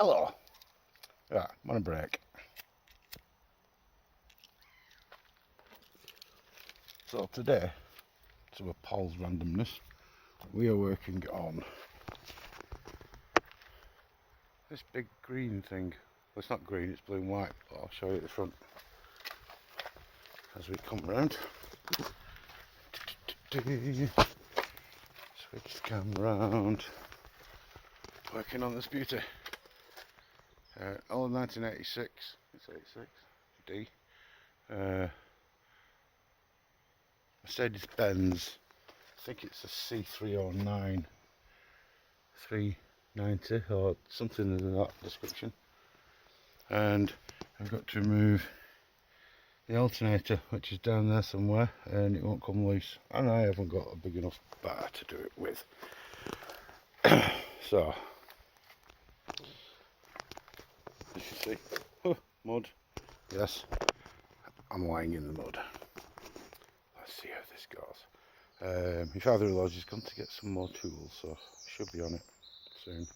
Hello. Right, I'm on a break. So today, to a Paul's randomness, we are working on this big green thing. Well, it's not green, it's blue and white, but I'll show you at the front as we come round. Switch the camera round. Working on this beauty. All 1986, it's 86, D. Mercedes-Benz, I think it's a C309, 390 or something in that description. And I've got to remove the alternator, which is down there somewhere, and it won't come loose. And I haven't got a big enough bar to do it with. So, as you see, mud. Yes, I'm lying in the mud. Let's see how this goes. My father-in-law's just gone to get some more tools, so I should be on it soon.